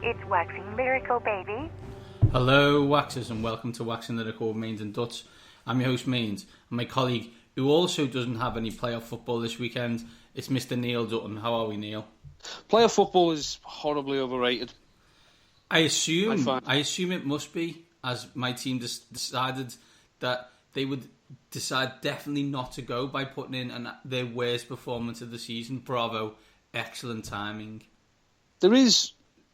It's Waxing Lyrical, baby. Hello, Waxers, and welcome to Waxing Lyrical with Mainz and Dutts. I'm your host, Mainz, and my colleague, who also doesn't have any playoff football this weekend, it's Mr. Neil Dutton. How are we, Neil? Playoff football is horribly overrated. I assume it must be, as my team decided that they would decide definitely not to go by putting in their worst performance of the season. Bravo. Excellent timing. There is...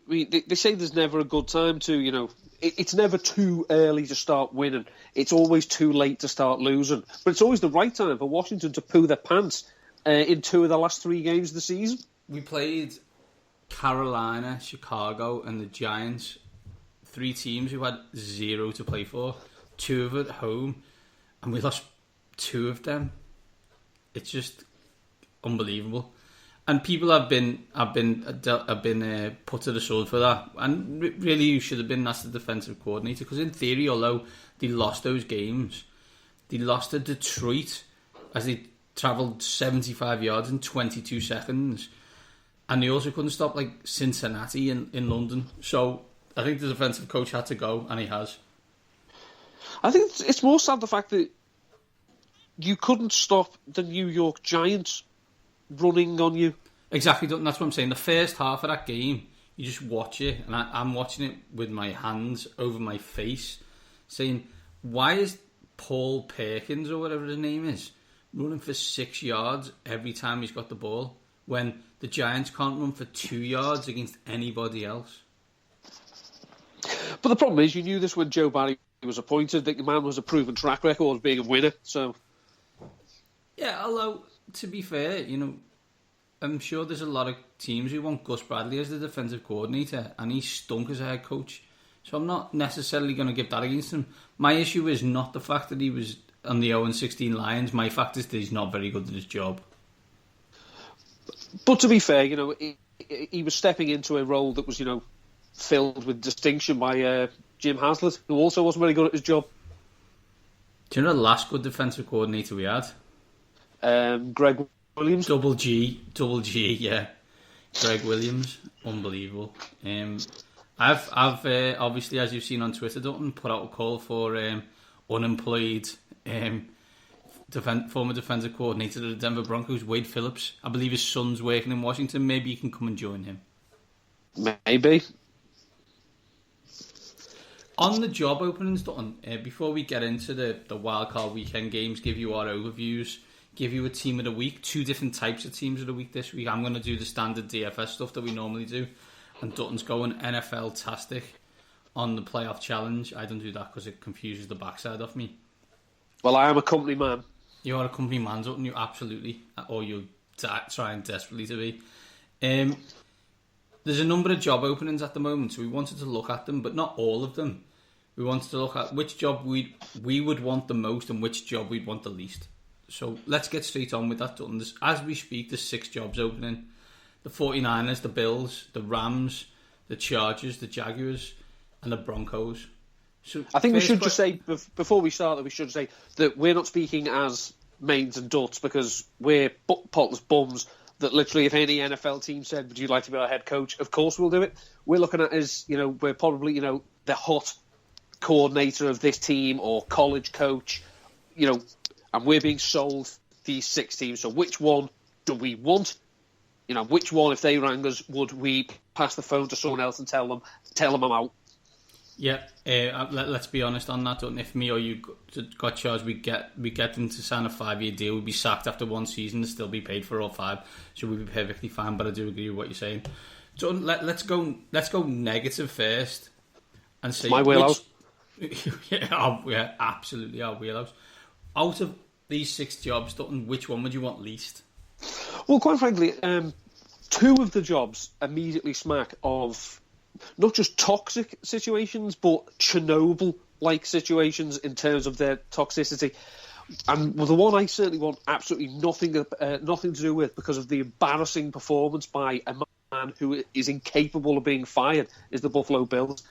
they say there's never a good time to, it's never too early to start winning. It's always too late to start losing. But it's always the right time for Washington to poo their pants in two of the last three games of the season. We played Carolina, Chicago, and the Giants. Three teams who had zero to play for. Two of it at home. And we lost two of them. It's just unbelievable. And people have been put to the sword for that. And really, you should have been asked the defensive coordinator. Because in theory, although they lost those games, they lost to Detroit as they travelled 75 yards in 22 seconds. And they also couldn't stop Cincinnati in London. So I think the defensive coach had to go, and he has. I think it's more sad the fact that you couldn't stop the New York Giants running on you. Exactly, that's what I'm saying. The first half of that game, you just watch it, and I'm watching it with my hands over my face, saying, why is Paul Perkins, or whatever his name is, running for 6 yards every time he's got the ball, when the Giants can't run for 2 yards against anybody else? But the problem is, you knew this when Joe Barry was appointed, that the man was a proven track record of being a winner, so... Yeah, although, to be fair, I'm sure there's a lot of teams who want Gus Bradley as the defensive coordinator, and he stunk as a head coach. So I'm not necessarily going to give that against him. My issue is not the fact that he was on the 0-16 Lions. My fact is that he's not very good at his job. But to be fair, he was stepping into a role that was, filled with distinction by Jim Haslett, who also wasn't very good at his job. Do you know the last good defensive coordinator we had? Greg Williams. Double G, yeah. Greg Williams, unbelievable. I've obviously, as you've seen on Twitter, Dutton, put out a call for unemployed former defensive coordinator of the Denver Broncos, Wade Phillips. I believe his son's working in Washington. Maybe you can come and join him. Maybe. On the job openings, Dutton, before we get into the Wildcard weekend games, give you our overviews, give you a team of the week, two different types of teams of the week this week. I'm going to do the standard DFS stuff that we normally do, and Dutton's going NFL-tastic on the playoff challenge. I don't do that because it confuses the backside of me. Well, I am a company man. You are a company man, Dutton, you absolutely, or you're trying desperately to be. There's a number of job openings at the moment, so we wanted to look at them, but not all of them. We wanted to look at which job we would want the most and which job we'd want the least. So let's get straight on with that, Dutton. As we speak, there's 6 jobs opening. The 49ers, the Bills, the Rams, the Chargers, the Jaguars, and the Broncos. So I think we should just say, before we start, that we should say that we're not speaking as Mainz and Dutts because we're potless bums that literally if any NFL team said, would you like to be our head coach? Of course we'll do it. We're looking at as, we're probably, the hot coordinator of this team or college coach, and we're being sold these 6 teams. So which one do we want? Which one, if they rang us, would we pass the phone to someone else and tell them I'm out? Yeah, let's be honest on that. If me or you got charged, we get them to sign a 5-year deal. We'd be sacked after 1 season and still be paid for all 5. So we'd be perfectly fine. But I do agree with what you're saying. So let's go negative first and say my wheelhouse. yeah, absolutely our wheelhouse. Out of these 6 jobs, Dutton, which one would you want least? Well, quite frankly, 2 of the jobs immediately smack of not just toxic situations, but Chernobyl-like situations in terms of their toxicity. And the one I certainly want absolutely nothing to do with because of the embarrassing performance by a man who is incapable of being fired is the Buffalo Bills.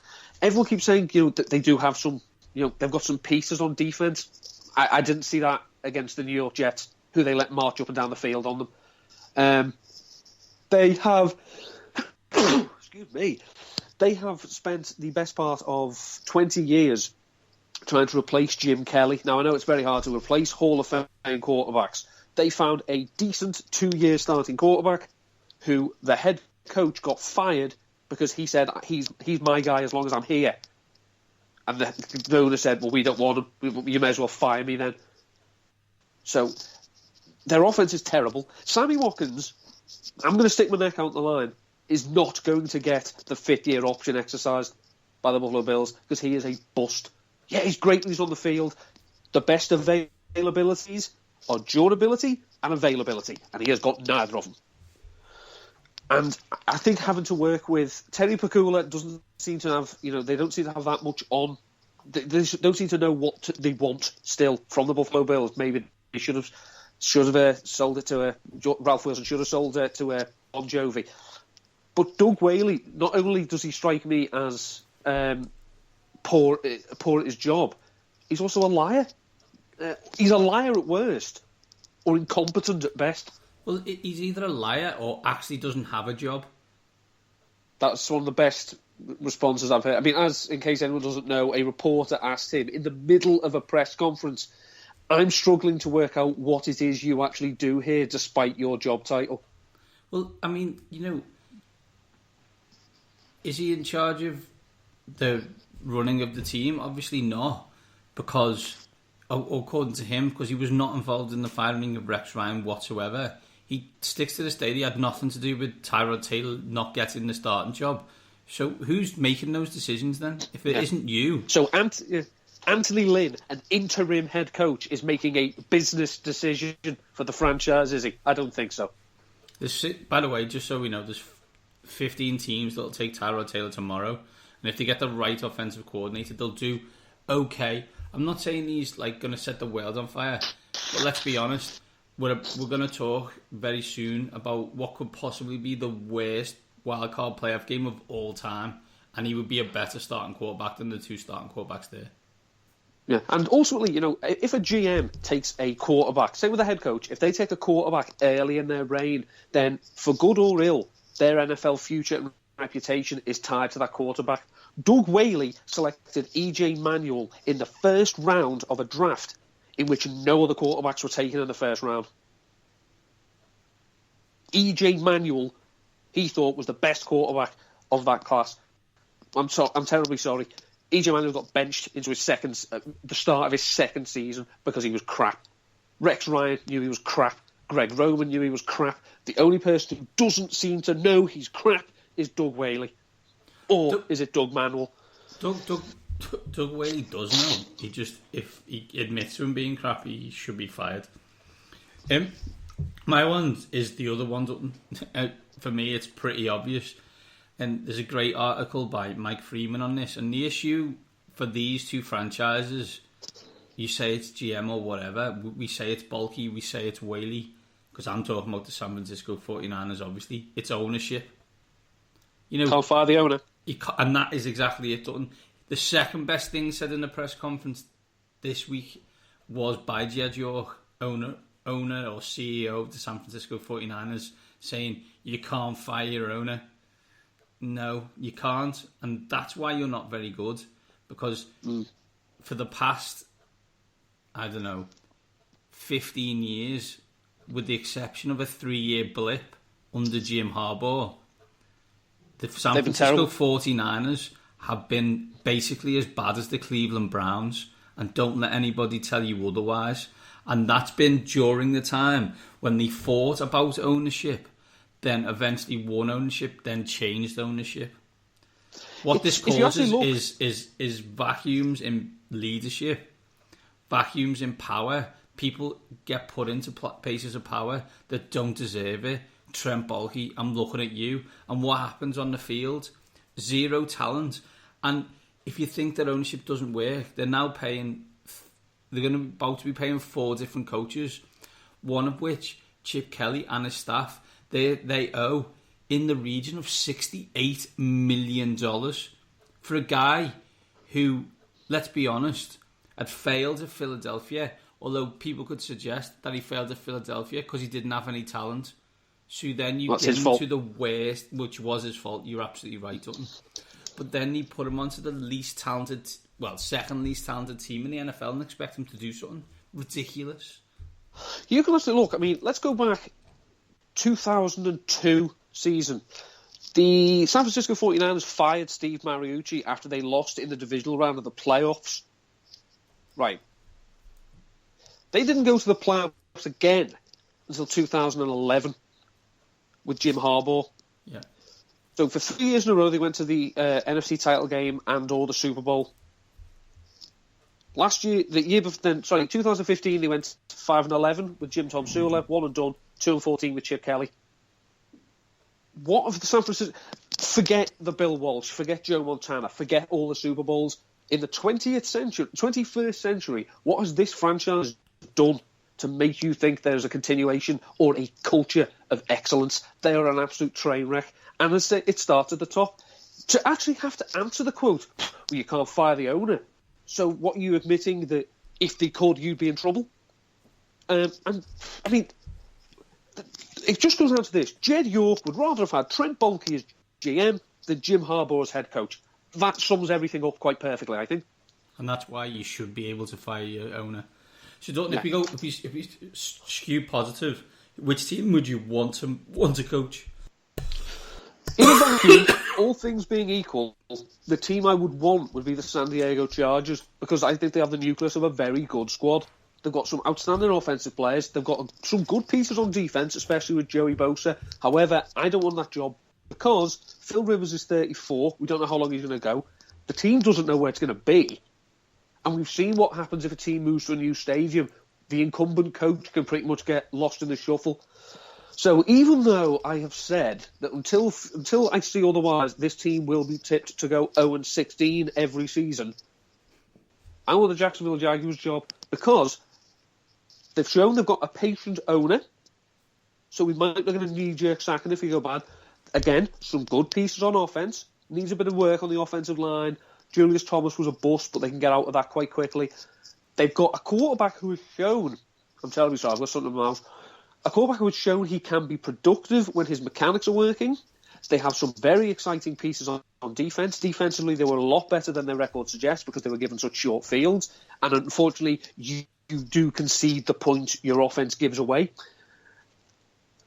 Everyone keeps saying, that they do have some, they've got some pieces on defense. I didn't see that against the New York Jets, who they let march up and down the field on them. They have, excuse me, they have spent the best part of 20 years trying to replace Jim Kelly. Now, I know it's very hard to replace Hall of Fame quarterbacks. They found a decent 2-year starting quarterback who the head coach got fired because he said, he's my guy as long as I'm here. And the owner said, well, we don't want him. You may as well fire me then. So their offense is terrible. Sammy Watkins, I'm going to stick my neck out the line, is not going to get the 5th-year option exercised by the Buffalo Bills because he is a bust. Yeah, he's great when he's on the field. The best availabilities are durability and availability, and he has got neither of them. And I think having to work with Terry Pecula doesn't seem to have, they don't seem to have that much on. They don't seem to know what they want still from the Buffalo Bills. Maybe they should have sold it to Ralph Wilson should have sold it to Bon Jovi. But Doug Whaley, not only does he strike me as poor at his job, he's also a liar. He's a liar at worst, or incompetent at best. Well, he's either a liar or actually doesn't have a job. That's one of the best responses I've heard. I mean, in case anyone doesn't know, a reporter asked him in the middle of a press conference, I'm struggling to work out what it is you actually do here despite your job title. Well, I mean, is he in charge of the running of the team? Obviously not, because, according to him, because he was not involved in the firing of Rex Ryan whatsoever. He sticks to this day. He had nothing to do with Tyrod Taylor not getting the starting job. So who's making those decisions then? If it isn't you. So Anthony Lynn, an interim head coach, is making a business decision for the franchise, is he? I don't think so. By the way, just so we know, there's 15 teams that'll take Tyrod Taylor tomorrow. And if they get the right offensive coordinator, they'll do okay. I'm not saying he's going to set the world on fire. But let's be honest. We're going to talk very soon about what could possibly be the worst wildcard playoff game of all time, and he would be a better starting quarterback than the 2 starting quarterbacks there. Yeah, and ultimately, if a GM takes a quarterback, say with a head coach, if they take a quarterback early in their reign, then for good or ill, their NFL future and reputation is tied to that quarterback. Doug Whaley selected E.J. Manuel in the first round of a draft in which no other quarterbacks were taken in the first round. E.J. Manuel, he thought, was the best quarterback of that class. I'm terribly sorry. E.J. Manuel got benched into the start of his second season because he was crap. Rex Ryan knew he was crap. Greg Roman knew he was crap. The only person who doesn't seem to know he's crap is Doug Whaley. Or is it Doug Manuel? Doug Whaley does know. If he admits to him being crap, he should be fired. My one is the other one. For me, it's pretty obvious. And there's a great article by Mike Freeman on this. And the issue for these 2 franchises, you say it's GM or whatever, we say it's Bulky, we say it's Whaley, because I'm talking about the San Francisco 49ers, obviously. It's ownership. Can't fire the owner. And that is exactly it, Dutton. The second best thing said in the press conference this week was by Jed York, owner or CEO of the San Francisco 49ers, saying, you can't fire your owner. No, you can't. And that's why you're not very good. Because for the past, 15 years, with the exception of a 3-year blip under Jim Harbaugh, the San Francisco 49ers have been basically as bad as the Cleveland Browns, and don't let anybody tell you otherwise. And that's been during the time when they fought about ownership, then eventually won ownership, then changed ownership. What this causes is vacuums in leadership, vacuums in power. People get put into places of power that don't deserve it. Trent Baalke, I'm looking at you. And what happens on the field? Zero talent. And if you think that ownership doesn't work, they're about to be paying 4 different coaches, one of which, Chip Kelly and his staff, they owe in the region of $68 million for a guy who, let's be honest, had failed at Philadelphia, although people could suggest that he failed at Philadelphia because he didn't have any talent. So then you get into the worst, which was his fault. You're absolutely right, Dutton. but then you put him onto the least talented, second least talented team in the NFL and expect him to do something ridiculous. You can also look, I mean, let's go back 2002 season. The San Francisco 49ers fired Steve Mariucci after they lost in the divisional round of the playoffs. Right. They didn't go to the playoffs again until 2011 with Jim Harbaugh. Yeah. So for 3 years in a row, they went to the NFC title game and or the Super Bowl. Last year, the year before then, 2015, they went 5-11 with Jim Tom Sula, 1 and done, 2-14 with Chip Kelly. What of the San Francisco? Forget the Bill Walsh, forget Joe Montana, forget all the Super Bowls. In the 21st century, what has this franchise done to make you think there's a continuation or a culture of excellence? They are an absolute train wreck. And as I say, it starts at the top. To actually have to answer the quote, well, you can't fire the owner. So what are you admitting, that if they could, you'd be in trouble? And, I mean, it just goes down to this. Jed York would rather have had Trent Baalke as GM than Jim Harbaugh as head coach. That sums everything up quite perfectly, I think. And that's why you should be able to fire your owner. So, Dalton, if we skew positive, which team would you want to coach? In a vacuum, all things being equal, the team I would want would be the San Diego Chargers, because I think they have the nucleus of a very good squad. They've got some outstanding offensive players. They've got some good pieces on defence, especially with Joey Bosa. However, I don't want that job because Phil Rivers is 34. We don't know how long he's going to go. The team doesn't know where it's going to be. And we've seen what happens if a team moves to a new stadium. The incumbent coach can pretty much get lost in the shuffle. So even though I have said that until I see otherwise, this team will be tipped to go 0-16 every season, I want the Jacksonville Jaguars job because they've shown they've got a patient owner. So we might not get a knee-jerk sacking if we go bad. Again, some good pieces on offense. Needs a bit of work on the offensive line. Julius Thomas was a bust, but they can get out of that quite quickly. They've got a quarterback who has shown, I'm telling you so, I've got something in my mouth, a quarterback who has shown he can be productive when his mechanics are working. They have some very exciting pieces on defense. Defensively, they were a lot better than their record suggests because they were given such short fields. And unfortunately, you do concede the point your offense gives away.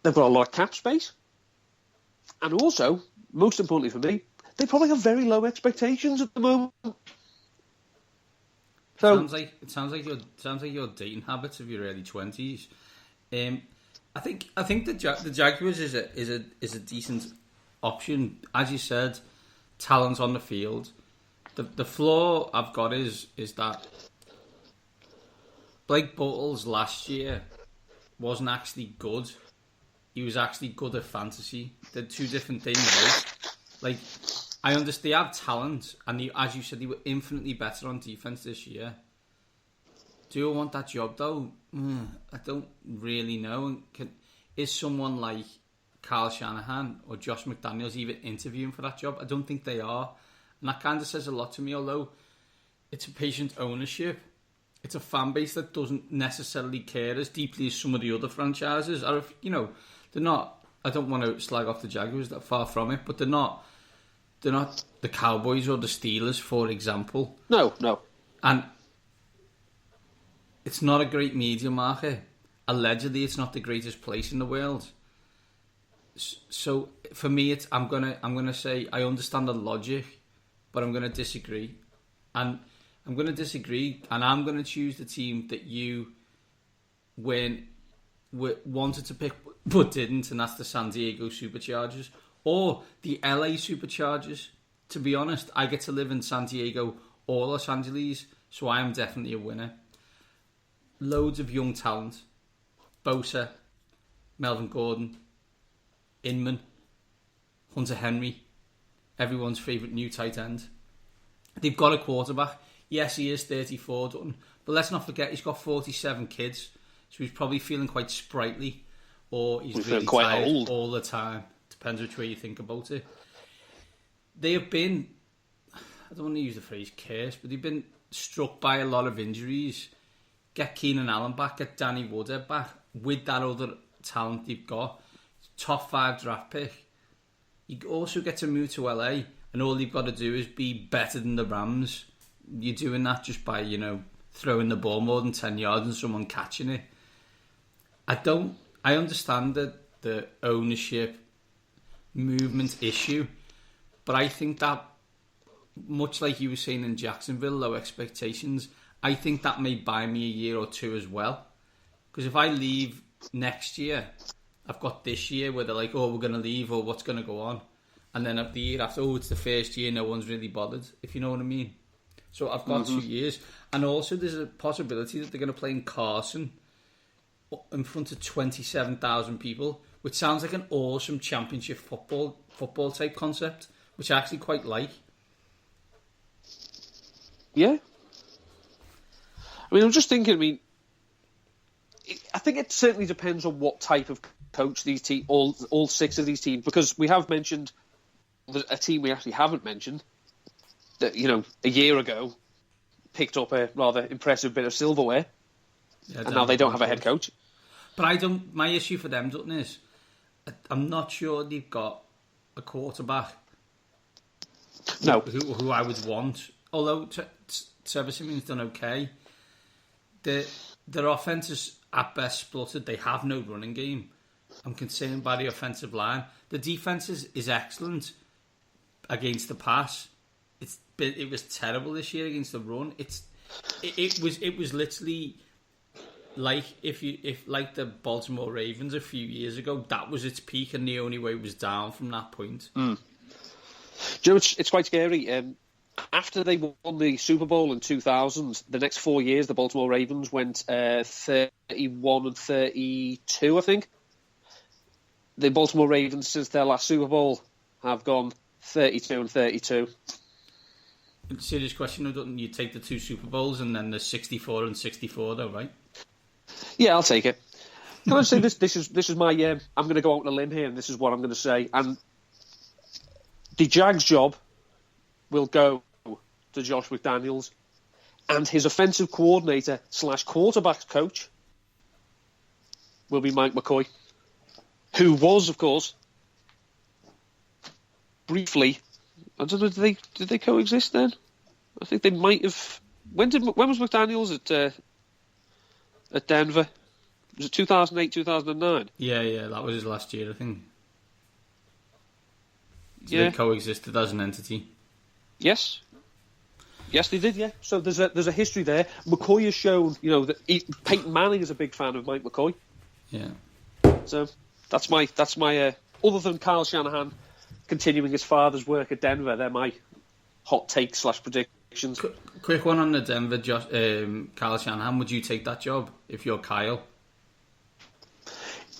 They've got a lot of cap space. And also, most importantly for me, they probably have very low expectations at the moment. So it sounds like your dating habits of your early 20s. I think the Jaguars is a decent option. As you said, talent on the field. The flaw I've got is that Blake Bortles last year wasn't actually good. He was actually good at fantasy. They're two different things, right? Like, I understand they have talent, and as you said, they were infinitely better on defense this year. Do I want that job though? I don't really know. Is someone like Kyle Shanahan or Josh McDaniels even interviewing for that job? I don't think they are, and that kind of says a lot to me. Although it's a patient ownership, it's a fan base that doesn't necessarily care as deeply as some of the other franchises. Or if, they're not. I don't want to slag off the Jaguars, that far from it, but they're not the Cowboys or the Steelers, for example. No. And it's not a great media market. Allegedly, it's not the greatest place in the world. So for me, I'm gonna say I understand the logic, but I'm gonna disagree, and I'm gonna choose the team that you wanted to pick but didn't, and that's the San Diego Superchargers or the LA Superchargers. To be honest, I get to live in San Diego or Los Angeles, so I am definitely a winner. Loads of young talent. Bosa, Melvin Gordon, Inman, Hunter Henry, everyone's favourite new tight end. They've got a quarterback. Yes, he is 34, Dutton, but let's not forget he's got 47 kids, so he's probably feeling quite sprightly, or he's really quite tired old all the time. Depends which way you think about it. They have been, I don't want to use the phrase curse, but they've been struck by a lot of injuries. Get Keenan Allen back, get Danny Woodhead back with that other talent they've got. Top 5 draft pick. You also get to move to LA and all you've got to do is be better than the Rams. You're doing that just by, throwing the ball more than 10 yards and someone catching it. I understand the ownership movement issue, but I think that, much like you were saying in Jacksonville, low expectations, I think that may buy me a year or two as well. Because if I leave next year, I've got this year where they're like, oh, we're going to leave, or what's going to go on. And then the year after, oh, it's the first year, no one's really bothered, if you know what I mean. So I've got 2 years. And also there's a possibility that they're going to play in Carson in front of 27,000 people, which sounds like an awesome championship football type concept, which I actually quite like. Yeah. I mean, I'm just thinking, I think it certainly depends on what type of coach these teams, all 6 of these teams, because we have mentioned a team we actually haven't mentioned that, a year ago picked up a rather impressive bit of silverware, and now they don't have a head coach. But my issue for them, Dutton, is I'm not sure they've got a quarterback. No. Who I would want. Although Trevor Simeon's done okay. Their offense is at best spluttered. They have no running game. I'm concerned by the offensive line. The defense is excellent against the pass. It was terrible this year against the run. It was literally like if like the Baltimore Ravens a few years ago, that was its peak, and the only way was down from that point. Do you know, it's quite scary. After they won the Super Bowl in 2000, the next 4 years, the Baltimore Ravens went 31 and 32, I think. The Baltimore Ravens, since their last Super Bowl, have gone 32 and 32. Serious question, don't you take the 2 Super Bowls and then the 64 and 64, though, right? Yeah, I'll take it. Can I say this? This is my. I'm going to go out on a limb here, and this is what I'm going to say. And the Jags' job will go to Josh McDaniels, and his offensive coordinator / quarterbacks coach will be Mike McCoy, who was, of course, briefly. I don't know. Did they coexist then? I think they might have. When was McDaniels at Denver? Was it 2008, 2009? Yeah, that was his last year, I think. So yeah. They coexisted as an entity. Yes, they did. Yeah. So there's a history there. McCoy has shown, that Peyton Manning is a big fan of Mike McCoy. Yeah. So that's my. Other than Kyle Shanahan continuing his father's work at Denver, they're my hot take / predictions. Quick one on the Denver, Kyle Shanahan. Would you take that job if you're Kyle?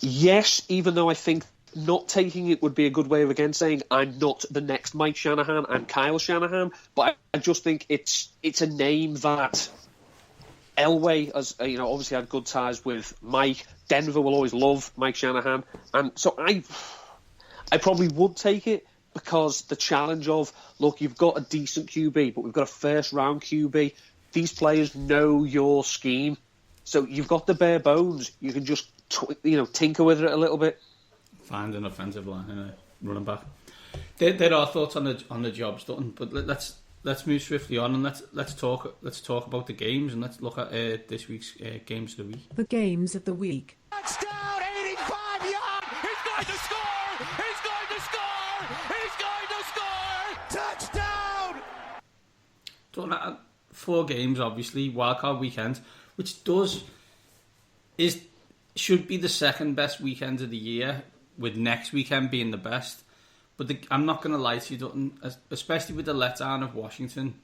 Yes, even though I think not taking it would be a good way of again saying I'm not the next Mike Shanahan, I'm Kyle Shanahan. But I just think it's a name that Elway has obviously had good ties with Mike. Denver will always love Mike Shanahan, and so I probably would take it because the challenge of, look, you've got a decent QB, but we've got a first-round QB. These players know your scheme, so you've got the bare bones. You can just tinker with it a little bit. Find an offensive line and a running back. There are thoughts on the jobs, Dutton, but let's move swiftly on and let's talk about the games, and let's look at this week's games of the week. The games of the week. Touchdown, 85 yards. He's going to score. He's going to score. He's going to score. Touchdown. Dutton, 4 games, obviously, Wildcard weekend, which should be the second best weekend of the year, with next weekend being the best. But I'm not going to lie to you, Dutton, especially with the letdown of Washington,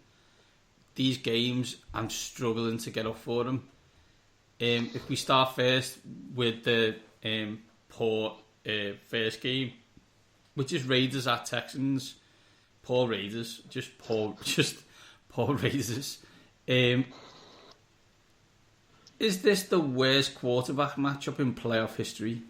these games, I'm struggling to get up for them. If we start first with the poor first game, which is Raiders at Texans, poor Raiders, just poor Raiders. Is this the worst quarterback matchup in playoff history?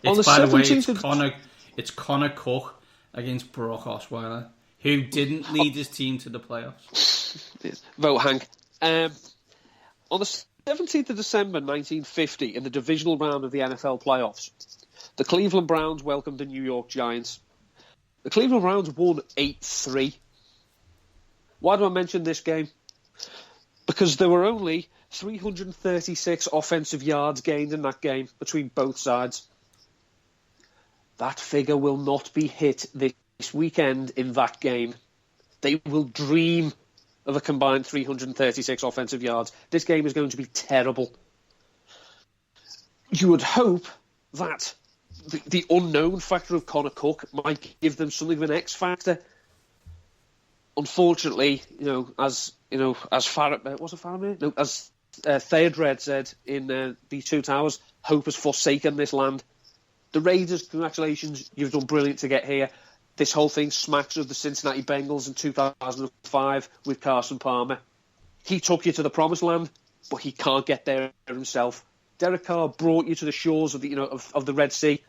It's Connor Cook against Brock Osweiler, who didn't lead his team to the playoffs. Vote Hank. On the 17th of December 1950, in the divisional round of the NFL playoffs, the Cleveland Browns welcomed the New York Giants. The Cleveland Browns won 8-3. Why do I mention this game? Because there were only 336 offensive yards gained in that game between both sides. That figure will not be hit this weekend in that game. They will dream of a combined 336 offensive yards. This game is going to be terrible. You would hope that the unknown factor of Connor Cook might give them something of an X factor. Unfortunately, as Theodred said in the Two Towers, hope has forsaken this land. The Raiders, congratulations, you've done brilliant to get here. This whole thing smacks of the Cincinnati Bengals in 2005 with Carson Palmer. He took you to the promised land, but he can't get there himself. Derek Carr brought you to the shores of the Red Sea,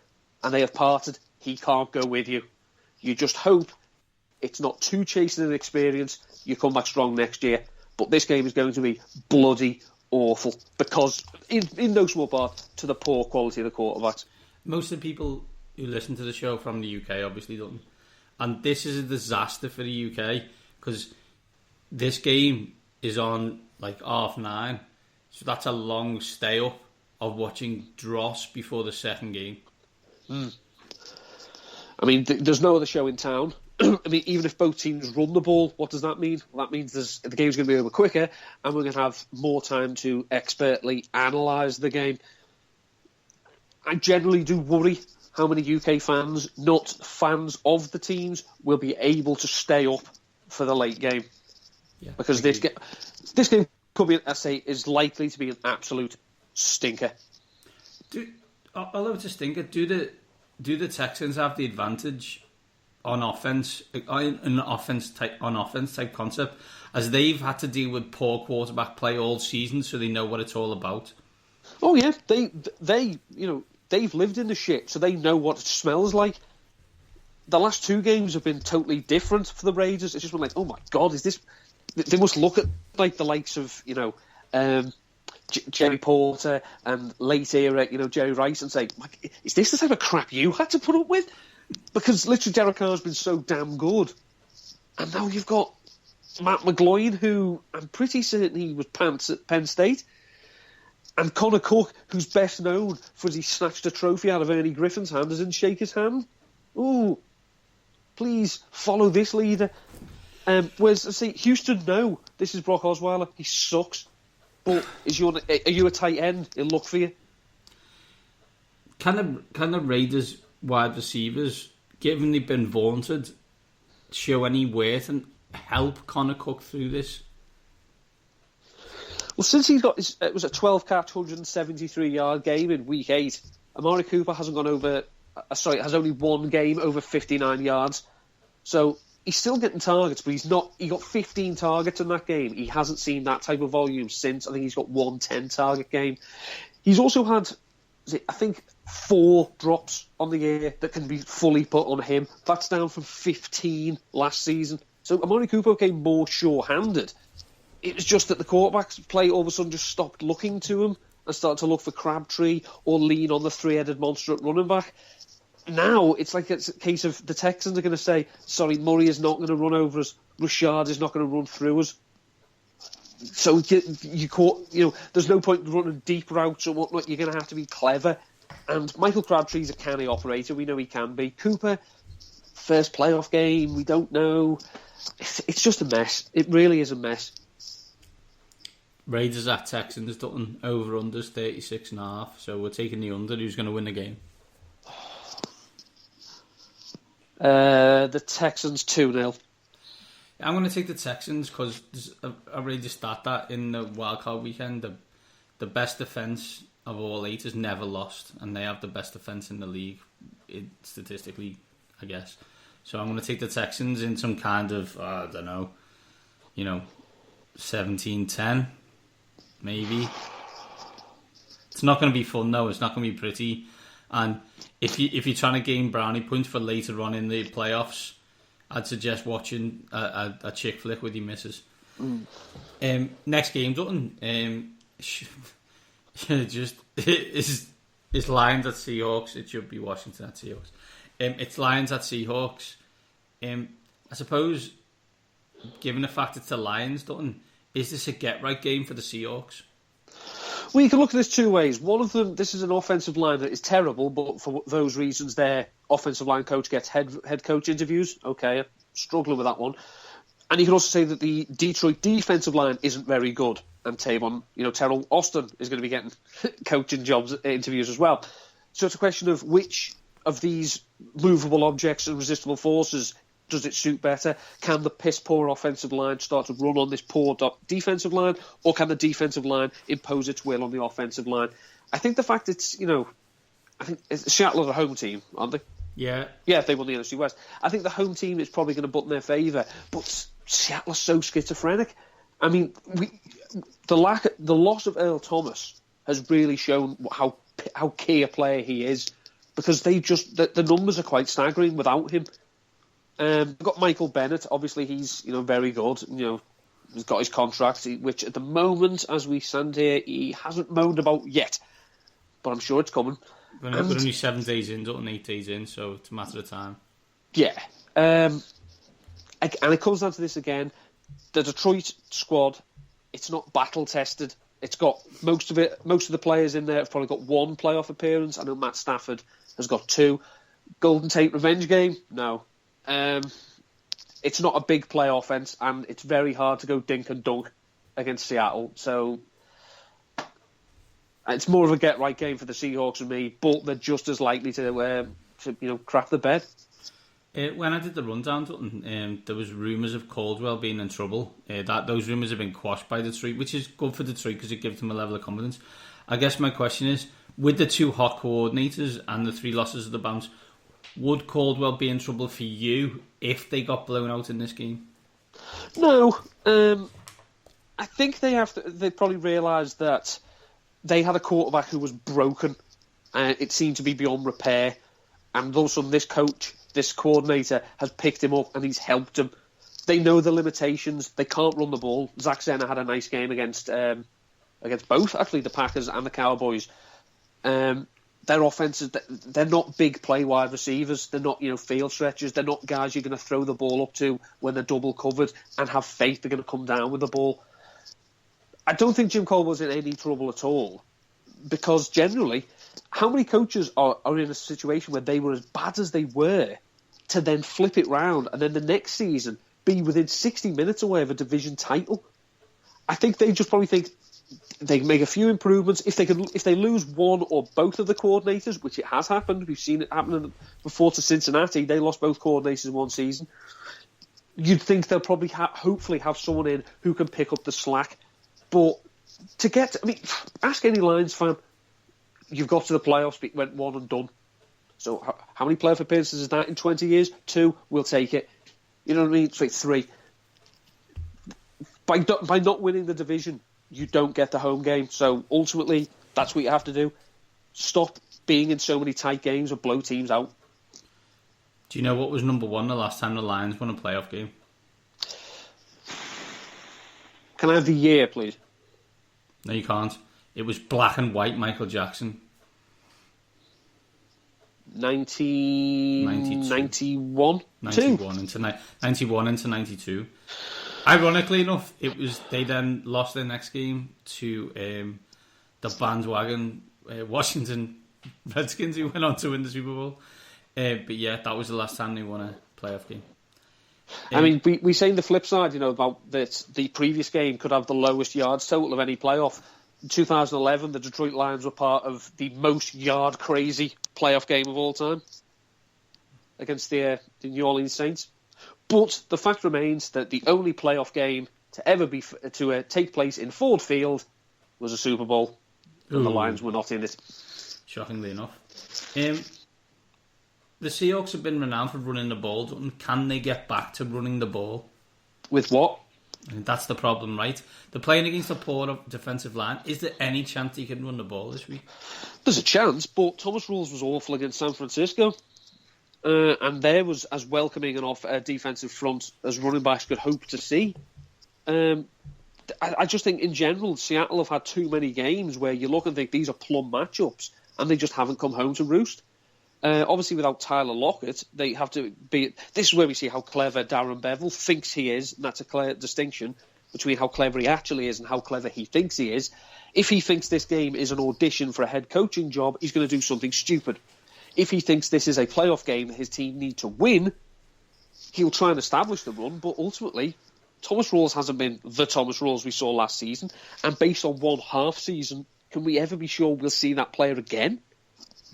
and they have parted. He can't go with you. You just hope it's not too chasing an experience. You come back strong next year. But this game is going to be bloody awful because, in no small part, to the poor quality of the quarterbacks. Most of the people who listen to the show from the UK obviously don't. And this is a disaster for the UK because this game is on like 9:30. So that's a long stay up of watching dross before the second game. I mean, there's no other show in town. I mean, even if both teams run the ball, what does that mean? Well, that means the game's going to be over quicker and we're going to have more time to expertly analyse the game. I generally do worry how many UK fans, not fans of the teams, will be able to stay up for the late game. Yeah, because this game could be, I say, is likely to be an absolute stinker. Although it's a stinker, do the Texans have the advantage on offense, an offense type concept, as they've had to deal with poor quarterback play all season, so they know what it's all about? Oh yeah, they've lived in the shit, so they know what it smells like. The last two games have been totally different for the Raiders. It's just been like, oh my god, is this? They must look at like the likes of Jerry Porter and late era, Jerry Rice, and say, is this the type of crap you had to put up with? Because literally Derek Carr's been so damn good, and now you've got Matt McGloin, who I'm pretty certain he was pants at Penn State. And Connor Cook, who's best known for as he snatched a trophy out of Ernie Griffin's hand, doesn't shake his hand. Ooh, please follow this leader. Whereas, Houston, no, this is Brock Osweiler. He sucks. But are you a tight end? He'll look for you. Can the Raiders wide receivers, given they've been vaunted, show any weight and help Connor Cook through this? Well, since he's got it was a 12-catch, 173-yard game in Week 8, Amari Cooper has only one game over 59 yards. So he's still getting targets, but he got 15 targets in that game. He hasn't seen that type of volume since. I think he's got one 10-target game. He's also had, 4 drops on the year that can be fully put on him. That's down from 15 last season. So Amari Cooper became more sure-handed. It was just that the quarterback's play all of a sudden just stopped looking to him and started to look for Crabtree or lean on the three-headed monster at running back. Now it's like it's a case of the Texans are going to say, sorry, Murray is not going to run over us. Rashard is not going to run through us. So there's no point running deep routes or whatnot. You're going to have to be clever. And Michael Crabtree's a canny operator. We know he can be. Cooper, first playoff game, we don't know. It's just a mess. It really is a mess. Raiders at Texans, Dutton, over-unders 36.5. So we're taking the under. Who's going to win the game? The Texans 2-0. I'm going to take the Texans because I really just start that in the Wildcard weekend. The best defence of all 8 has never lost, and they have the best defence in the league, statistically, I guess. So I'm going to take the Texans in some kind of, 17-10, maybe. It's not going to be fun, though. It's not going to be pretty. And if you're trying to gain brownie points for later on in the playoffs, I'd suggest watching a chick flick with your missus. Next game, Dutton. It's Lions at Seahawks. It should be Washington at Seahawks. It's Lions at Seahawks. I suppose, given the fact it's the Lions, Dutton, is this a get-right game for the Seahawks? Well, you can look at this two ways. One of them, this is an offensive line that is terrible, but for those reasons, their offensive line coach gets head coach interviews. Okay, struggling with that one. And you can also say that the Detroit defensive line isn't very good, and Terrell Austin is going to be getting coaching jobs interviews as well. So it's a question of which of these movable objects and resistible forces does it suit better? Can the piss-poor offensive line start to run on this poor defensive line, or can the defensive line impose its will on the offensive line? I think the fact I think Seattle are the home team, aren't they? Yeah. Yeah, if they won the NFC West. I think the home team is probably going to butt in their favour, but Seattle are so schizophrenic. I mean, the loss of Earl Thomas has really shown how key a player he is, because the numbers are quite staggering without him. We've got Michael Bennett. Obviously, he's very good. He's got his contract, which at the moment, as we stand here, he hasn't moaned about yet. But I'm sure it's coming. We're only 7 days in, not 8 days in, so it's a matter of time. Yeah. And it comes down to this again. The Detroit squad, it's not battle tested. It's got most of the players in there have probably got one playoff appearance. I know Matt Stafford has got 2. Golden Tate revenge game? No. It's not a big play offense, and it's very hard to go dink and dunk against Seattle. So it's more of a get-right game for the Seahawks and me, but they're just as likely to crap the bed. When I did the rundown, Dutton, there was rumours of Caldwell being in trouble. Those rumours have been quashed by Detroit, which is good for Detroit because it gives them a level of confidence. I guess my question is, with the 2 hot coordinators and the 3 losses of the bounce, would Caldwell be in trouble for you if they got blown out in this game? No. I think they probably realised that they had a quarterback who was broken, and it seemed to be beyond repair. And also this coordinator, has picked him up and he's helped him. They know the limitations. They can't run the ball. Zach Zenner had a nice game against both, actually, the Packers and the Cowboys. Their offenses, they're not big play wide receivers. They're not, field stretchers. They're not guys you're going to throw the ball up to when they're double covered and have faith they're going to come down with the ball. I don't think Jim Caldwell's in any trouble at all, because generally, how many coaches are in a situation where they were as bad as they were to then flip it round and then the next season be within 60 minutes away of a division title? I think they just probably think they can make a few improvements. If they lose one or both of the coordinators, which it has happened, we've seen it happen before to Cincinnati. They lost both coordinators in one season. You'd think they'll probably hopefully have someone in who can pick up the slack. But ask any Lions fan. You've got to the playoffs, but went 1 and done. So how many playoff appearances is that in 20 years? 2, we'll take it. You know what I mean? It's like 3. By not winning the division, you don't get the home game. So ultimately, that's what you have to do. Stop being in so many tight games or blow teams out. Do you know what was number 1 the last time the Lions won a playoff game? Can I have the year, please? No, you can't. It was black and white Michael Jackson. 91? 91 into 92. Ironically enough, they then lost their next game to the bandwagon Washington Redskins, who went on to win the Super Bowl. But yeah, that was the last time they won a playoff game. I mean, we say the flip side, about that the previous game could have the lowest yards total of any playoff. In 2011, the Detroit Lions were part of the most yard-crazy playoff game of all time against the New Orleans Saints. But the fact remains that the only playoff game to ever take place in Ford Field was a Super Bowl, and the Lions were not in it. Shockingly enough. The Seahawks have been renowned for running the ball. Can they get back to running the ball? With what? And that's the problem, right? They're playing against a poor defensive line. Is there any chance he can run the ball this week? There's a chance, but Thomas Rules was awful against San Francisco. And there was as welcoming an off defensive front as running backs could hope to see. I just think in general, Seattle have had too many games where you look and think these are plum matchups, and they just haven't come home to roost. Obviously, without Tyler Lockett, they have to be... This is where we see how clever Darren Bevel thinks he is, and that's a clear distinction between how clever he actually is and how clever he thinks he is. If he thinks this game is an audition for a head coaching job, he's going to do something stupid. If he thinks this is a playoff game that his team need to win, he'll try and establish the run, but ultimately, Thomas Rawls hasn't been the Thomas Rawls we saw last season, and based on one half season, can we ever be sure we'll see that player again?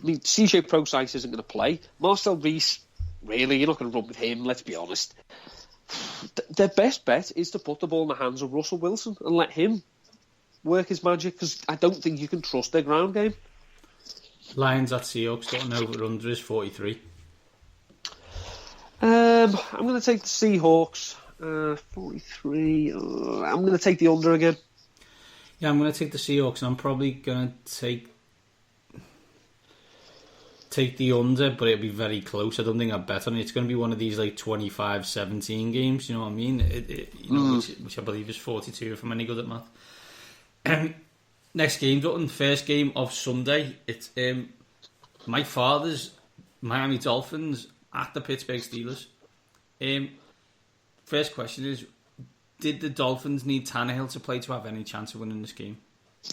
I mean, CJ Procise isn't going to play. Marcel Reese, really, you're not going to run with him, let's be honest. Their best bet is to put the ball in the hands of Russell Wilson and let him work his magic, because I don't think you can trust their ground game. Lions at Seahawks, got an over-under is 43. I'm going to take the Seahawks. 43. I'm going to take the under again. Yeah, I'm going to take the Seahawks, and I'm probably going to take the under, but it'll be very close. I don't think I'll bet on it. It's going to be one of these like 25-17 games, you know what I mean? Which I believe is 42 if I'm any good at math. Next game, Dutton, first game of Sunday. It's my father's Miami Dolphins at the Pittsburgh Steelers. First question is, did the Dolphins need Tannehill to play to have any chance of winning this game?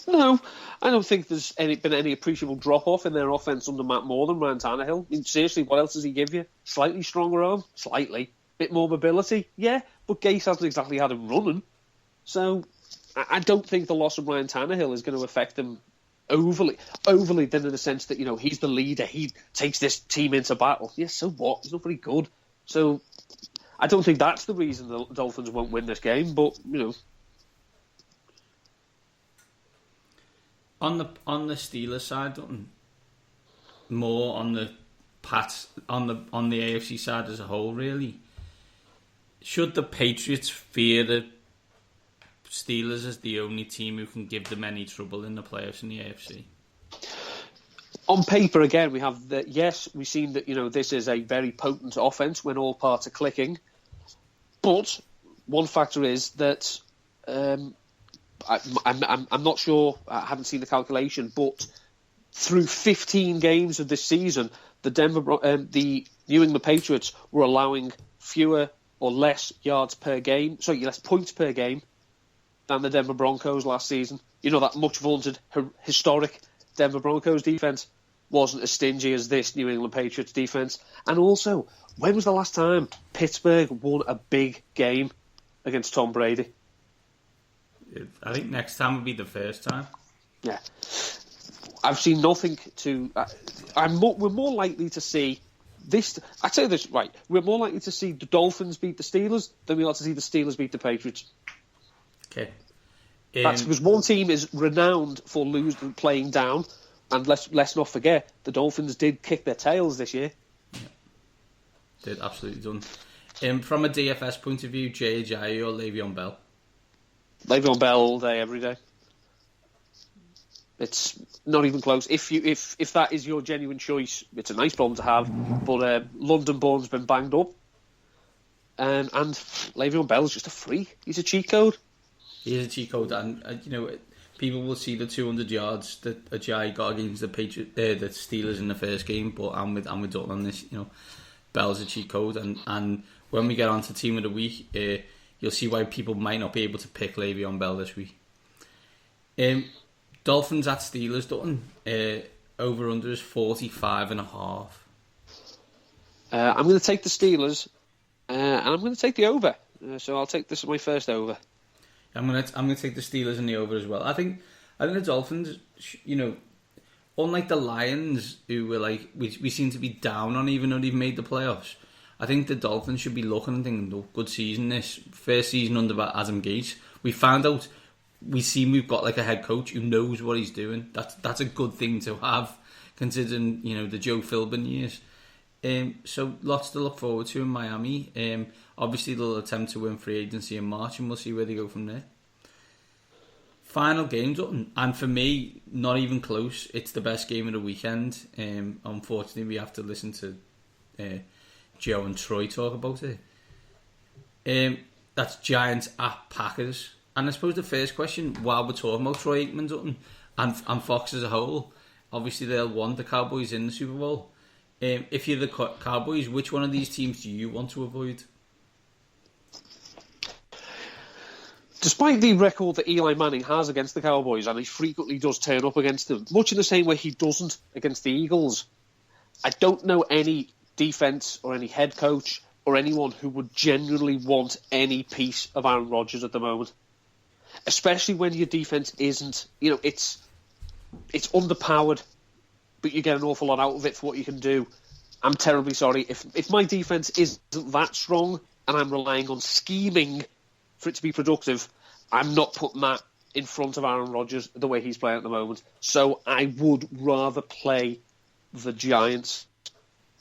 No, I don't think there's been any appreciable drop-off in their offense under Matt Moore than Ryan Tannehill. I mean, seriously, what else does he give you? Slightly stronger arm? Slightly. Bit more mobility? Yeah, but Gase hasn't exactly had him running. So I don't think the loss of Ryan Tannehill is going to affect them overly then in the sense that, you know, he's the leader, he takes this team into battle. Yes, so what? He's not very good. So I don't think that's the reason the Dolphins won't win this game, but, you know. On the Steelers side, more on the Pats, on the AFC side as a whole, really. Should the Patriots fear the Steelers as the only team who can give them any trouble in the playoffs in the AFC? On paper, again, we have that. Yes, we've seen that, you know, this is a very potent offense when all parts are clicking. But one factor is that I'm not sure. I haven't seen the calculation, but through 15 games of this season, the New England Patriots were allowing fewer or less yards per game. Sorry, less points per game than the Denver Broncos last season. You know, that much vaunted historic Denver Broncos defense wasn't as stingy as this New England Patriots defense. And also, when was the last time Pittsburgh won a big game against Tom Brady? I think next time would be the first time. Yeah. I've seen nothing to... we're more likely to see this... I'd say this, right. We're more likely to see the Dolphins beat the Steelers than we are to see the Steelers beat the Patriots. Okay. That's because one team is renowned for playing down, and let's not forget, the Dolphins did kick their tails this year. Yeah. Did, absolutely done. From a DFS point of view, Jay Ajayi or Le'Veon Bell? Le'Veon Bell all day, every day. It's not even close. If that is your genuine choice, it's a nice problem to have. But London-born's been banged up, and Le'Veon Bell's just a freak. He's a cheat code. He is a cheat code, and you know, people will see the 200 yards that Ajayi got against the Steelers in the first game. But I'm with Dutton on this. You know, Bell's a cheat code, and when we get on to Team of the Week, you'll see why people might not be able to pick Le'Veon Bell this week. Dolphins at Steelers, Dutton. Over under is 45.5. I'm going to take the Steelers, and I'm going to take the over. So I'll take this as my first over. I'm going to take the Steelers and the over as well. I think the Dolphins, you know, unlike the Lions, who were like we seem to be down on even though they've made the playoffs. I think the Dolphins should be looking and thinking, oh, good season this. First season under Adam Gase. We found out, we've got like a head coach who knows what he's doing. That's a good thing to have, considering, you know, the Joe Philbin years. So lots to look forward to in Miami. Obviously they'll attempt to win free agency in March, and we'll see where they go from there. Final game, Dutton, and for me, not even close. It's the best game of the weekend. Unfortunately, we have to listen to Joe and Troy talk about it. That's Giants at Packers. And I suppose the first question, while we're talking about Troy Aikman, Dutton, and Fox as a whole, obviously they'll want the Cowboys in the Super Bowl. If you're the Cowboys, which one of these teams do you want to avoid? Despite the record that Eli Manning has against the Cowboys, and he frequently does turn up against them, much in the same way he doesn't against the Eagles, I don't know any defence or any head coach or anyone who would genuinely want any piece of Aaron Rodgers at the moment. Especially when your defence isn't, it's underpowered, but you get an awful lot out of it for what you can do. I'm terribly sorry. If my defence isn't that strong and I'm relying on scheming for it to be productive, I'm not putting that in front of Aaron Rodgers the way he's playing at the moment. So I would rather play the Giants,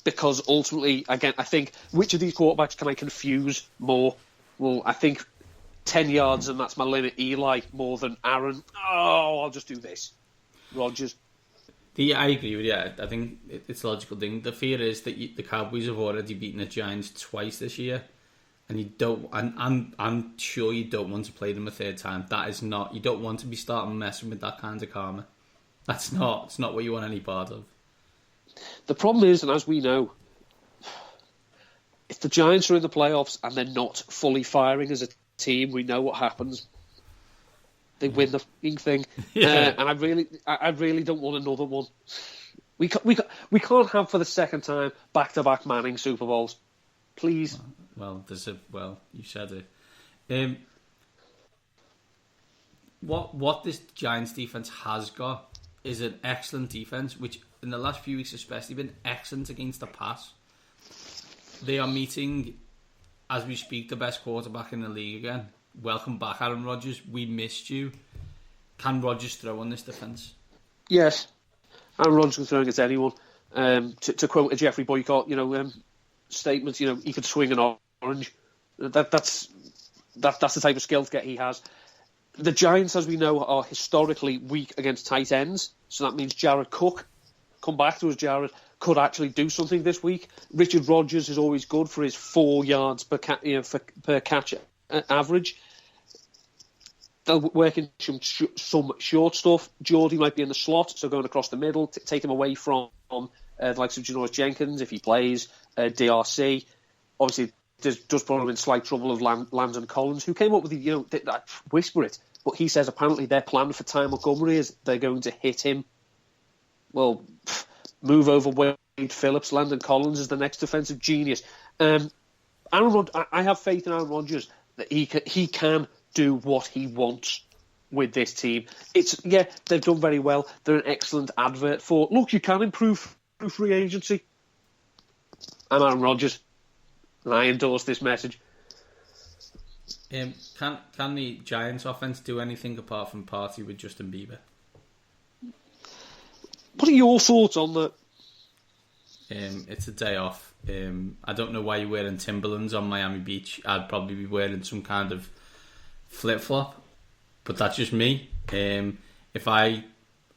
because ultimately, again, I think, which of these quarterbacks can I confuse more? Well, I think 10 yards and that's my limit. Eli more than Aaron. Oh, I'll just do this. Rodgers. I agree with you. I think it's a logical thing. The fear is that the Cowboys have already beaten the Giants twice this year, and you don't. I'm sure you don't want to play them a third time. That is not. You don't want to be starting messing with that kind of karma. It's not what you want any part of. The problem is, and as we know, if the Giants are in the playoffs and they're not fully firing as a team, we know what happens. They win the fucking thing, Yeah. And I really don't want another one. We can't have for the second time back-to-back Manning Super Bowls, please. Well, you said it. What this Giants defense has got is an excellent defense, which in the last few weeks especially been excellent against the pass. They are meeting, as we speak, the best quarterback in the league again. Welcome back, Aaron Rodgers. We missed you. Can Rodgers throw on this defence? Yes. Aaron Rodgers can throw against anyone. To quote a Jeffrey Boycott, statement, he could swing an orange. That's the type of skill set he has. The Giants, as we know, are historically weak against tight ends. So that means Jared Cook, come back to us, Jared, could actually do something this week. Richard Rodgers is always good for his 4 yards per catch average. They'll work in some short stuff. Jordy might be in the slot, so going across the middle, take him away from the likes of Janoris Jenkins if he plays, DRC. Obviously, does put him in slight trouble of Landon Collins, who came up with whisper it, but he says apparently their plan for Ty Montgomery is they're going to hit him. Well, move over Wade Phillips. Landon Collins is the next defensive genius. I have faith in Aaron Rodgers that he can do what he wants with this team. They've done very well. They're an excellent advert for, look, you can improve through free agency. I'm Aaron Rodgers, and I endorse this message. Can the Giants offense do anything apart from party with Justin Bieber? What are your thoughts on that? It's a day off. I don't know why you're wearing Timberlands on Miami Beach. I'd probably be wearing some kind of flip-flop, but that's just me. If I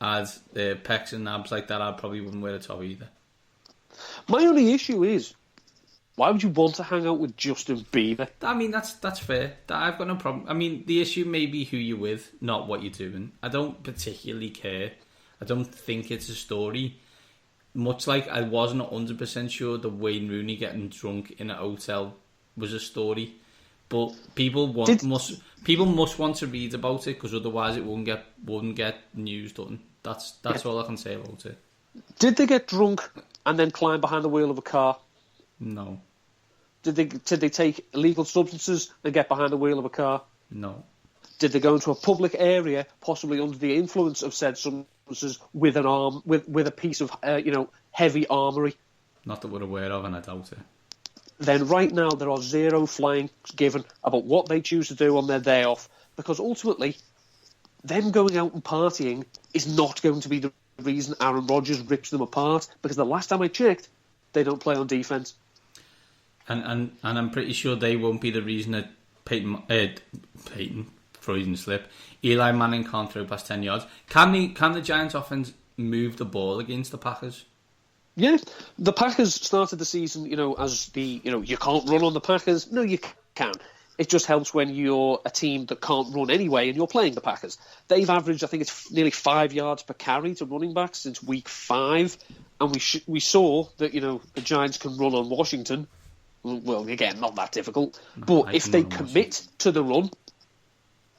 had pecs and abs like that, I probably wouldn't wear a top either. My only issue is, why would you want to hang out with Justin Bieber? I mean, that's fair. I've got no problem. I mean, the issue may be who you're with, not what you're doing. I don't particularly care. I don't think it's a story. Much like I wasn't 100% sure the Wayne Rooney getting drunk in a hotel was a story. But people must want to read about it, because otherwise it wouldn't get news done. That's all I can say about it. Did they get drunk and then climb behind the wheel of a car? No. Did they take illegal substances and get behind the wheel of a car? No. Did they go into a public area, possibly under the influence of said substances, with a piece of heavy armoury? Not that we're aware of, and I doubt it. Then right now there are zero flying given about what they choose to do on their day off, because ultimately them going out and partying is not going to be the reason Aaron Rodgers rips them apart, because the last time I checked, they don't play on defence. And I'm pretty sure they won't be the reason that Peyton Freudian slip, Eli Manning can't throw past 10 yards. Can the Giants offense move the ball against the Packers? Yeah, the Packers started the season, as you can't run on the Packers. No, you can. It just helps when you're a team that can't run anyway and you're playing the Packers. They've averaged, I think it's nearly 5 yards per carry to running backs since week 5. and we saw that the Giants can run on Washington. Well, again, not that difficult. But if they commit to the run,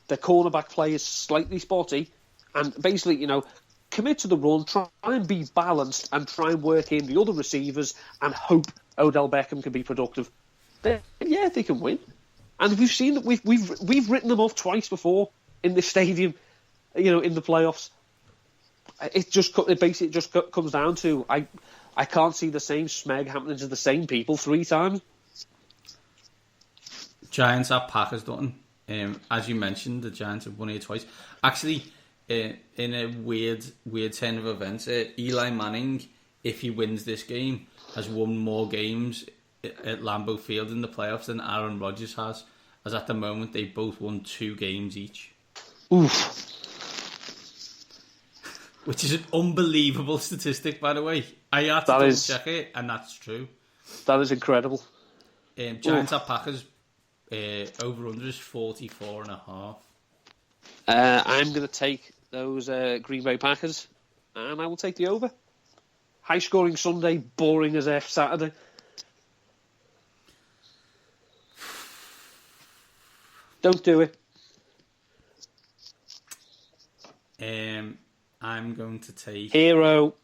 their cornerback play is slightly spotty, and basically, commit to the run, try and be balanced, and try and work in the other receivers, and hope Odell Beckham can be productive. Then, yeah, they can win. And we've seen that we've written them off twice before in this stadium, in the playoffs. It basically just comes down to I can't see the same smeg happening to the same people 3 times. Giants at Packers, Dutton. As you mentioned, the Giants have won here twice. Actually, in a weird turn of events, Eli Manning, if he wins this game, has won more games at Lambeau Field in the playoffs than Aaron Rodgers has. As at the moment, they both won 2 games each. Oof. Which is an unbelievable statistic, by the way. I had to double check it, and that's true. That is incredible. Giants at Packers, over-under is 44.5. I'm going to take those Green Bay Packers, and I will take the over. High-scoring Sunday, boring as F Saturday. Don't do it. I'm going to take Hero.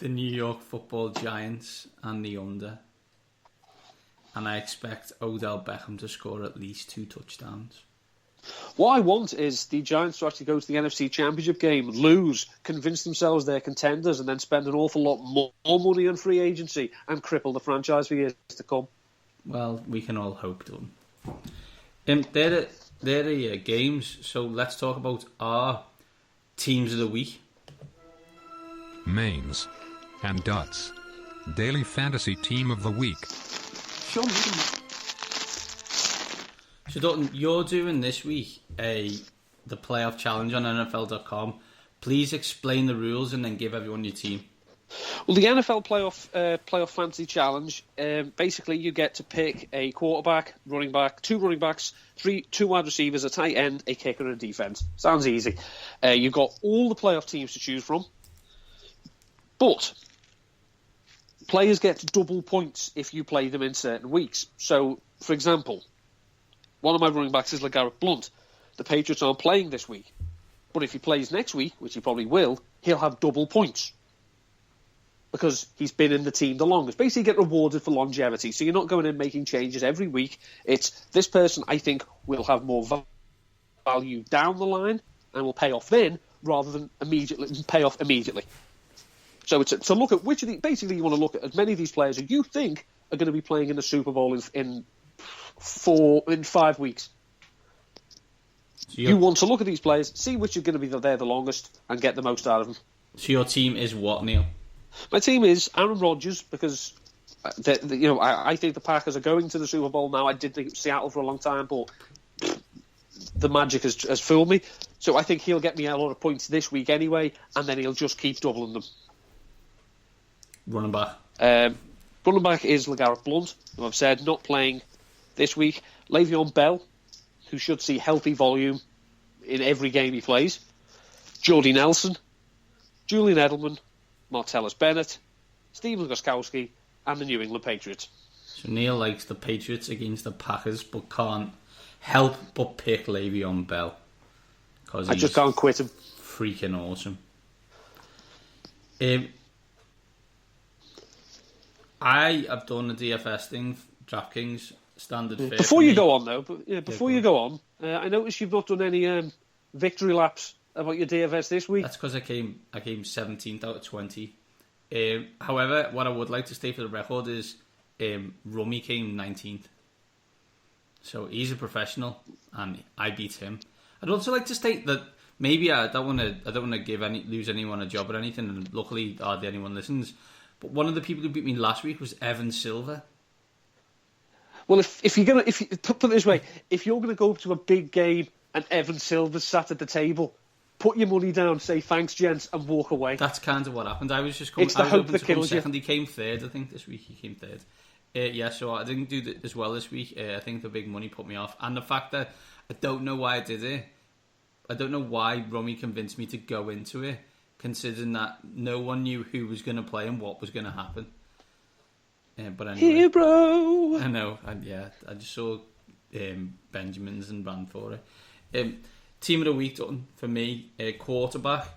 the New York Football Giants and the under. And I expect Odell Beckham to score at least 2 touchdowns. What I want is the Giants to actually go to the NFC Championship game, lose, convince themselves they're contenders, and then spend an awful lot more money on free agency and cripple the franchise for years to come. Well, we can all hope, Done. They're the games, so let's talk about our teams of the week. Mainz and Dutts, Daily Fantasy Team of the Week. Show me. So, Dutton, you're doing this week the playoff challenge on NFL.com. Please explain the rules and then give everyone your team. Well, the NFL playoff fantasy challenge, basically you get to pick a quarterback, running back, 2 running backs, 2 wide receivers, a tight end, a kicker, and a defense. Sounds easy. You've got all the playoff teams to choose from, but players get double points if you play them in certain weeks. So, for example, one of my running backs is LeGarrette Blount. The Patriots aren't playing this week, but if he plays next week, which he probably will, he'll have double points, because he's been in the team the longest. Basically, you get rewarded for longevity. So you're not going in making changes every week. It's this person, I think, will have more value down the line and will pay off then, rather than pay off immediately. So it's to look at which of the... Basically, you want to look at as many of these players who you think are going to be playing in the Super Bowl in 5 weeks. So you want to look at these players, see which are going to be there the longest, and get the most out of them. So your team is what, Neil? My team is Aaron Rodgers, because I think the Packers are going to the Super Bowl now. I did think Seattle for a long time, but the magic has fooled me. So I think he'll get me a lot of points this week anyway, and then he'll just keep doubling them. Running back? Running back is LeGarrette Blount, who I've said not playing this week. Le'Veon Bell, who should see healthy volume in every game he plays. Jordy Nelson, Julian Edelman, Martellus Bennett, Stephen Gostkowski, and the New England Patriots. So Neil likes the Patriots against the Packers, but can't help but pick Le'Veon Bell. Because I just can't quit him. Freaking awesome. I have done the DFS thing, DraftKings, standard fare. Before you go on, though, I noticed you've not done any victory laps about your DFS this week. That's because I came 17th out of 20. However, what I would like to state for the record is Rummy came 19th. So he's a professional, and I beat him. I'd also like to state that maybe I don't want to lose anyone a job or anything, and luckily hardly anyone listens. But one of the people who beat me last week was Evan Silver. Well, if you're gonna put it this way, if you're gonna go to a big game and Evan Silver's sat at the table, put your money down, say thanks, gents, and walk away. That's kind of what happened. I was just coming. It's the hope that kills you. Second, he came third. I think this week he came third. So I didn't do as well this week. I think the big money put me off, and the fact that I don't know why I did it. I don't know why Rummy convinced me to go into it, considering that no one knew who was going to play and what was going to happen. But anyway, hero. I know, I just saw Benjamins and ran for it. Team of the week, Dutton, for me, quarterback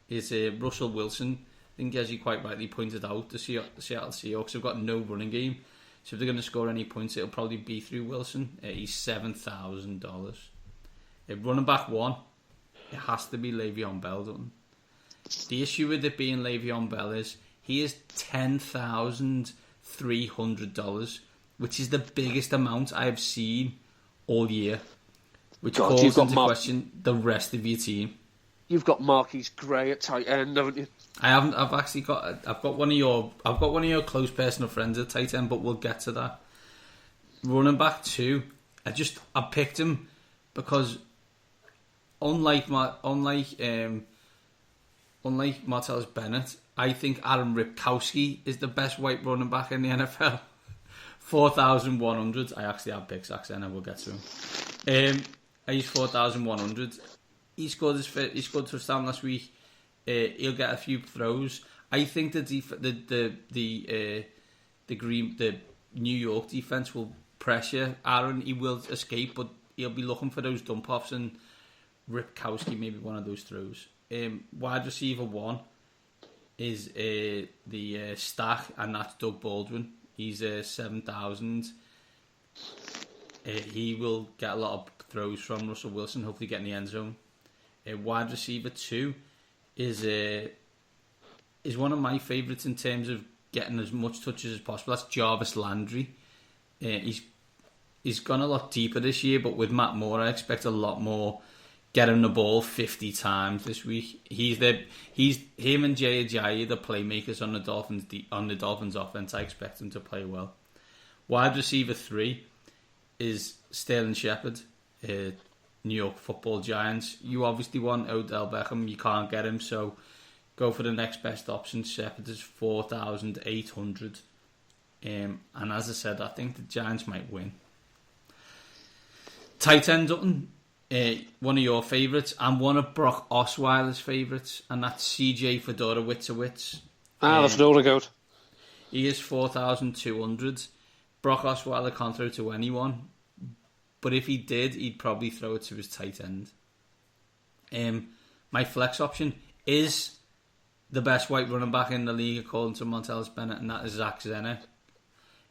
is Russell Wilson. I think, as you quite rightly pointed out, the Seattle Seahawks have got no running game, so if they're going to score any points, it'll probably be through Wilson. He's $7,000. Running back one, it has to be Le'Veon Bell, Dutton. The issue with it being Le'Veon Bell is he is $10,300, which is the biggest amount I have seen all year, which calls into question the rest of your team. You've got Marquise Gray at tight end, haven't you? I haven't. I've got one of your close personal friends at tight end, but we'll get to that. Running back two, I picked him because unlike Martellus Bennett, I think Aaron Ripkowski is the best white running back in the NFL. 4,100. I actually have picks accent, and we'll get to him. He's 4,100. He scored touchdown last week. He'll get a few throws. I think the New York defense will pressure Aaron. He will escape, but he'll be looking for those dump offs, and Ripkowski maybe one of those throws. Wide receiver one is the stack, and that's Doug Baldwin. He's 7,000. He will get a lot of throws from Russell Wilson, hopefully get in the end zone. Wide receiver two is one of my favourites in terms of getting as much touches as possible. That's Jarvis Landry. He's gone a lot deeper this year, but with Matt Moore, I expect a lot more. Get him the ball 50 times this week. Him and Jay Ajayi, the playmakers on the Dolphins offense. I expect him to play well. Wide receiver three is Sterling Shepard, New York Football Giants. You obviously want Odell Beckham. You can't get him, so go for the next best option. Shepard is 4,800. And as I said, I think the Giants might win. Tight end, Dutton. One of your favourites and one of Brock Osweiler's favourites, and that's CJ Fedorowicz. The Fedora goat. He is 4,200. Brock Osweiler can't throw to anyone, but if he did, he'd probably throw it to his tight end. My flex option is the best white running back in the league according to Martellus Bennett, and that is Zach Zenner.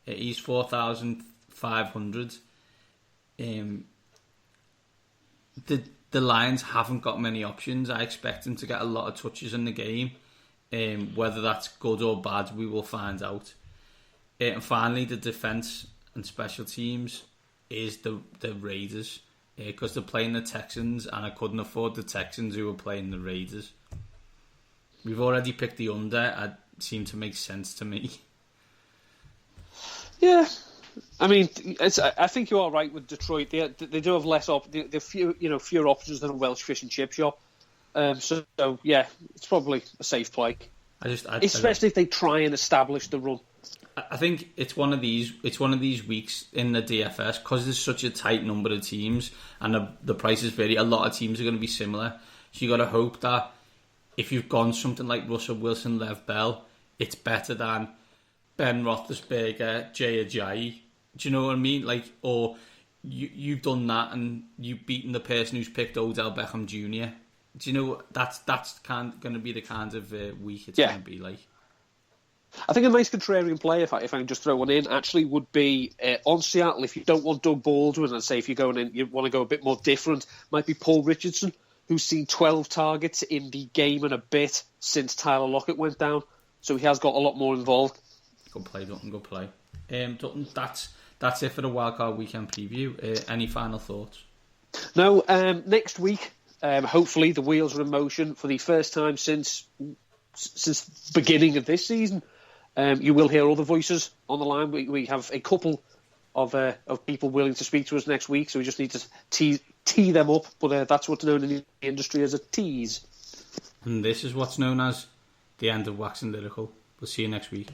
He's 4,500. The Lions haven't got many options. I expect him to get a lot of touches in the game. Whether that's good or bad, we will find out. And finally, the defence and special teams is the Raiders, because they're playing the Texans, and I couldn't afford the Texans who were playing the Raiders. We've already picked the under. It seemed to make sense to me. Yeah. I mean, I think you are right with Detroit. They do have less fewer options than a Welsh fish and chip shop. So yeah, it's probably a safe play. Especially if they try and establish the run. I think it's one of these weeks in the DFS, because there's such a tight number of teams and the prices vary. A lot of teams are going to be similar, so you got to hope that if you've gone something like Russell Wilson, Lev Bell, it's better than Ben Roethlisberger, Jay Ajayi. Do you know what I mean? Like, or you've done that and you've beaten the person who's picked Odell Beckham Jr. Do you know that's going to be the kind of week it's going to be like? I think a nice contrarian play, if I can just throw one in, actually would be on Seattle. If you don't want Doug Baldwin, and say if you're going in, you want to go a bit more different, might be Paul Richardson, who's seen 12 targets in the game and a bit since Tyler Lockett went down. So he has got a lot more involved. Good play, Dutton. Good play. Dutton, that's it for the Wildcard weekend preview. Any final thoughts? No. Next week, hopefully the wheels are in motion for the first time since beginning of this season. You will hear other voices on the line. We have a couple of people willing to speak to us next week, so we just need to tee them up. But that's what's known in the industry as a tease. And this is what's known as the end of Wax and Lyrical. We'll see you next week.